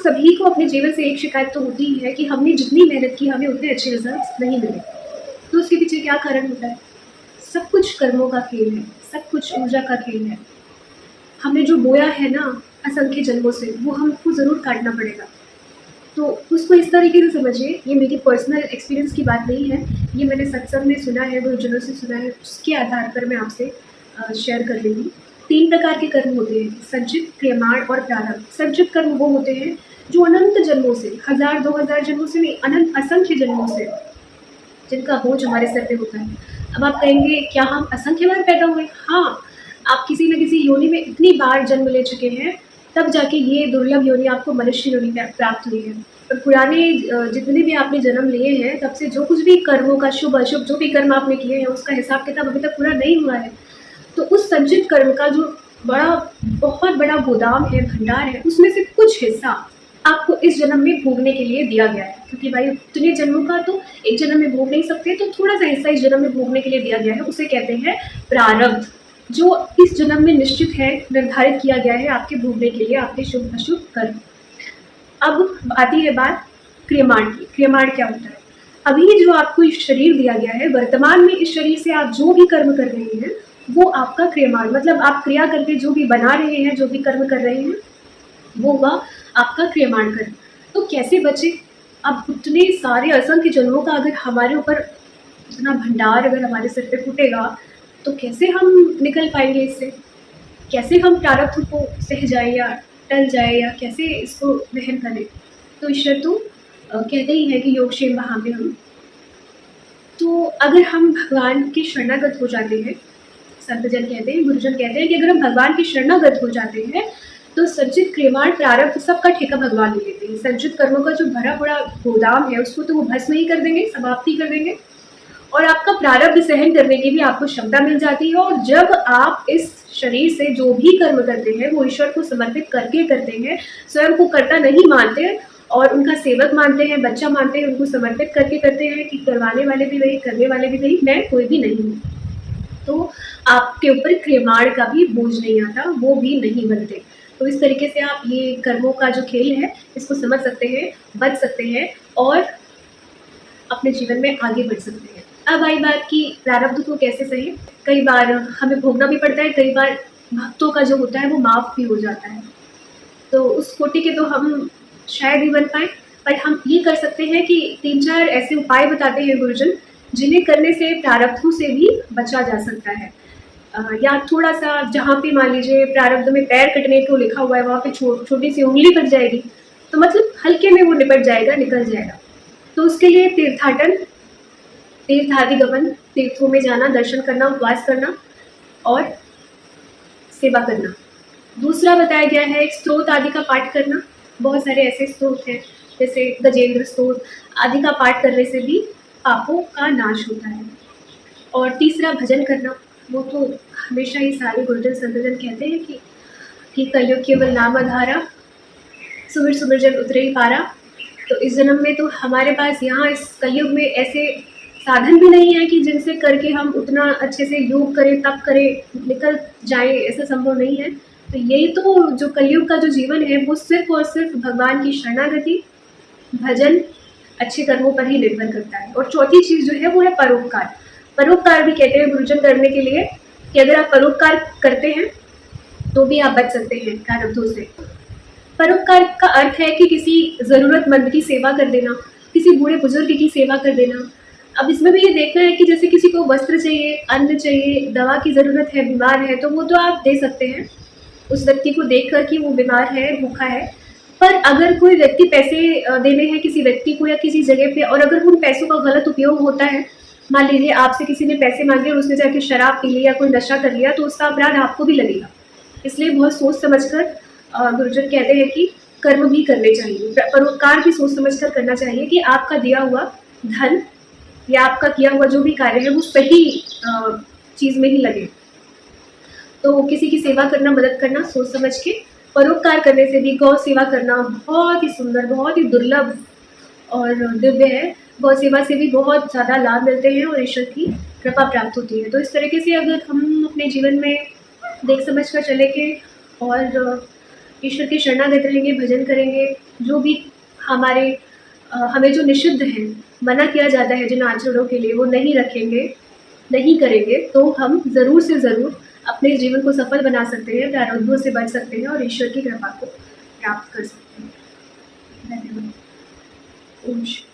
सभी को अपने जीवन से एक शिकायत तो होती ही है कि हमने जितनी मेहनत की हमें उतने अच्छे रिजल्ट्स नहीं मिले। तो उसके पीछे क्या कारण होता है? सब कुछ कर्मों का खेल है, सब कुछ ऊर्जा का खेल है। हमने जो बोया है ना असंख्य जन्मों से, वो हमको ज़रूर काटना पड़ेगा। तो उसको इस तरीके से समझिए, ये मेरी पर्सनल एक्सपीरियंस की बात नहीं है, ये मैंने सत्संग में सुना है, गुरुजनों से सुना है, उसके आधार पर मैं आपसे शेयर कर रही हूँ। 3 प्रकार के कर्म होते हैं, संचित, क्रियमाण और प्रारब्ध। संचित कर्म वो होते हैं जो अनंत जन्मों से, 1000 2000 जन्मों से नहीं, अनंत असंख्य जन्मों से जिनका बोझ हमारे सर पे होता है। अब आप कहेंगे क्या हम असंख्य बार पैदा हुए? हाँ, आप किसी न किसी योनि में इतनी बार जन्म ले चुके हैं, तब जाके ये दुर्लभ योनि आपको मनुष्य योनि प्राप्त हुई है। और पुराने जितने भी आपने जन्म लिए हैं, तब से जो कुछ भी कर्मों का शुभ-अशुभ जो भी कर्म आपने किए हैं, उसका हिसाब-किताब अभी तक पूरा नहीं हुआ है। तो उस संचित कर्म का जो बहुत बड़ा गोदाम है, भंडार है, उसमें से कुछ हिस्सा आपको इस जन्म में भोगने के लिए दिया गया है, क्योंकि भाई उतने जन्मों का तो एक जन्म में भोग नहीं सकते, तो थोड़ा सा हिस्सा इस जन्म में भोगने के लिए दिया गया है, उसे कहते हैं प्रारब्ध, जो इस जन्म में निश्चित है, निर्धारित किया गया है आपके भोगने के लिए, आपके शुभ अशुभ कर्म। अब आती है बात क्रियमाण की। क्रियमाण क्या होता है? अभी जो आपको इस शरीर दिया गया है, वर्तमान में इस शरीर से आप जो भी कर्म कर रहे हैं, वो आपका क्रियमाण, मतलब आप क्रिया करके जो भी बना रहे हैं, जो भी कर्म कर रहे हैं, वो हुआ आपका क्रियमाण कर्म। तो कैसे बचे? अब उतने सारे असंख्य जन्मों का अगर हमारे ऊपर इतना भंडार अगर हमारे सिर पे फूटेगा, तो कैसे हम निकल पाएंगे इससे? कैसे हम प्रारब्ध को सह जाए या टल जाए, या कैसे इसको वहन करें? तो ईश्वर तो कहते ही है कि योगक्षेम वहां हम। तो अगर हम भगवान के शरणागत हो जाते हैं, संतजन कहते हैं, गुरुजन कहते हैं कि अगर हम भगवान के शरणागत हो जाते हैं, तो संचित क्रियमाण प्रारब्ध सबका ठेका भगवान ले लेते हैं। संचित कर्मों का जो भरा पड़ा गोदाम है, उसको तो वो भस्म ही कर देंगे, समाप्ति कर देंगे, और आपका प्रारब्ध सहन करने की भी आपको क्षमता मिल जाती है। और जब आप इस शरीर से जो भी कर्म करते हैं, वो ईश्वर को समर्पित करके करते हैं, स्वयं को कर्ता नहीं मानते और उनका सेवक मानते हैं, बच्चा मानते हैं, उनको समर्पित करके करते हैं कि करवाने वाले भी वही, करने वाले भी वही, मैं कोई भी नहीं हूँ, तो आपके ऊपर क्रियमाण का भी बोझ नहीं आता, वो भी नहीं बनते। तो इस तरीके से आप ये कर्मों का जो खेल है, इसको समझ सकते हैं, बच सकते हैं और अपने जीवन में आगे बढ़ सकते हैं। अब आई बात कि प्रारब्ध को कैसे सही। कई बार हमें भोगना भी पड़ता है, कई बार भक्तों का जो होता है वो माफ़ भी हो जाता है, तो उस कोटि के तो हम शायद ही बन पाएँ, पर हम ये कर सकते हैं कि 3-4 ऐसे उपाय बताते हैं गुरुजन, जिन्हें करने से प्रारब्धों से भी बचा जा सकता है। या थोड़ा-सा जहाँ पे मान लीजिए प्रारब्ध में पैर कटने को लिखा हुआ है, वहाँ पे छोटी सी उँगली कट जाएगी, तो मतलब हल्के में वो निपट जाएगा, निकल जाएगा। तो उसके लिए तीर्थाटन, तीर्थादिगमन, तीर्थों में जाना, दर्शन करना, उपवास करना और सेवा करना। दूसरा बताया गया है स्तोत्र आदि का पाठ करना। बहुत सारे ऐसे स्तोत्र हैं, जैसे गजेंद्र स्तोत्र आदि का पाठ करने से भी पापों का नाश होता है। और तीसरा भजन करना, वो तो हमेशा ही सारे गुरुजन संतजन कहते हैं कि कलयुग केवल नाम आधारा, सुमिर सुमिर जन उतरे ही पारा। तो इस जन्म में तो हमारे पास यहाँ इस कलयुग में ऐसे साधन भी नहीं है कि जिनसे करके हम उतना अच्छे से योग करें, तप करें, निकल जाए, ऐसा संभव नहीं है। तो यही तो जो कलयुग का जो जीवन है, वो सिर्फ और सिर्फ भगवान की शरणागति, भजन, अच्छे कर्मों पर ही निर्भर करता है। और चौथी चीज़ जो है वो है परोपकार। परोपकार भी कहते हैं गुरुजन करने के लिए कि अगर आप परोपकार करते हैं तो भी आप बच सकते हैं प्रारब्धों से। परोपकार का अर्थ है कि किसी ज़रूरतमंद की सेवा कर देना, किसी बूढ़े बुजुर्ग की सेवा कर देना। अब इसमें भी ये देखना है कि जैसे किसी को वस्त्र चाहिए, अन्न चाहिए, दवा की ज़रूरत है, बीमार है, तो वो तो आप दे सकते हैं उस व्यक्ति को देख कर कि वो बीमार है, भूखा है। पर अगर कोई व्यक्ति पैसे देने हैं किसी व्यक्ति को या किसी जगह पे, और अगर उन पैसों का गलत उपयोग होता है, मान लीजिए आपसे किसी ने पैसे मांगे और उसने जाके शराब पी ली या कोई नशा कर लिया, तो उसका अपराध आपको भी लगेगा। इसलिए बहुत सोच समझकर गुरुजन कहते हैं कि कर्म भी करने चाहिए, परोपकार भी सोच समझकर करना चाहिए कि आपका दिया हुआ धन या आपका किया हुआ जो भी कार्य है वो सही चीज़ में ही लगे। तो किसी की सेवा करना, मदद करना सोच समझ के, परोपकार करने से भी, गौ सेवा करना बहुत ही सुंदर, बहुत ही दुर्लभ और दिव्य है। गौ सेवा से भी बहुत ज़्यादा लाभ मिलते हैं और ईश्वर की कृपा प्राप्त होती है। तो इस तरीके से अगर हम अपने जीवन में देख समझ कर चले के और ईश्वर की शरणागत रहेंगे, भजन करेंगे, जो भी हमारे हमें जो निषिद्ध है, मना किया जाता है जिन आचरणों के लिए, वो नहीं रखेंगे, नहीं करेंगे, तो हम ज़रूर से ज़रूर अपने जीवन को सफल बना सकते हैं, प्रारब्धों से बच सकते हैं और ईश्वर की कृपा को प्राप्त कर सकते हैं। धन्यवाद। ओम शांति।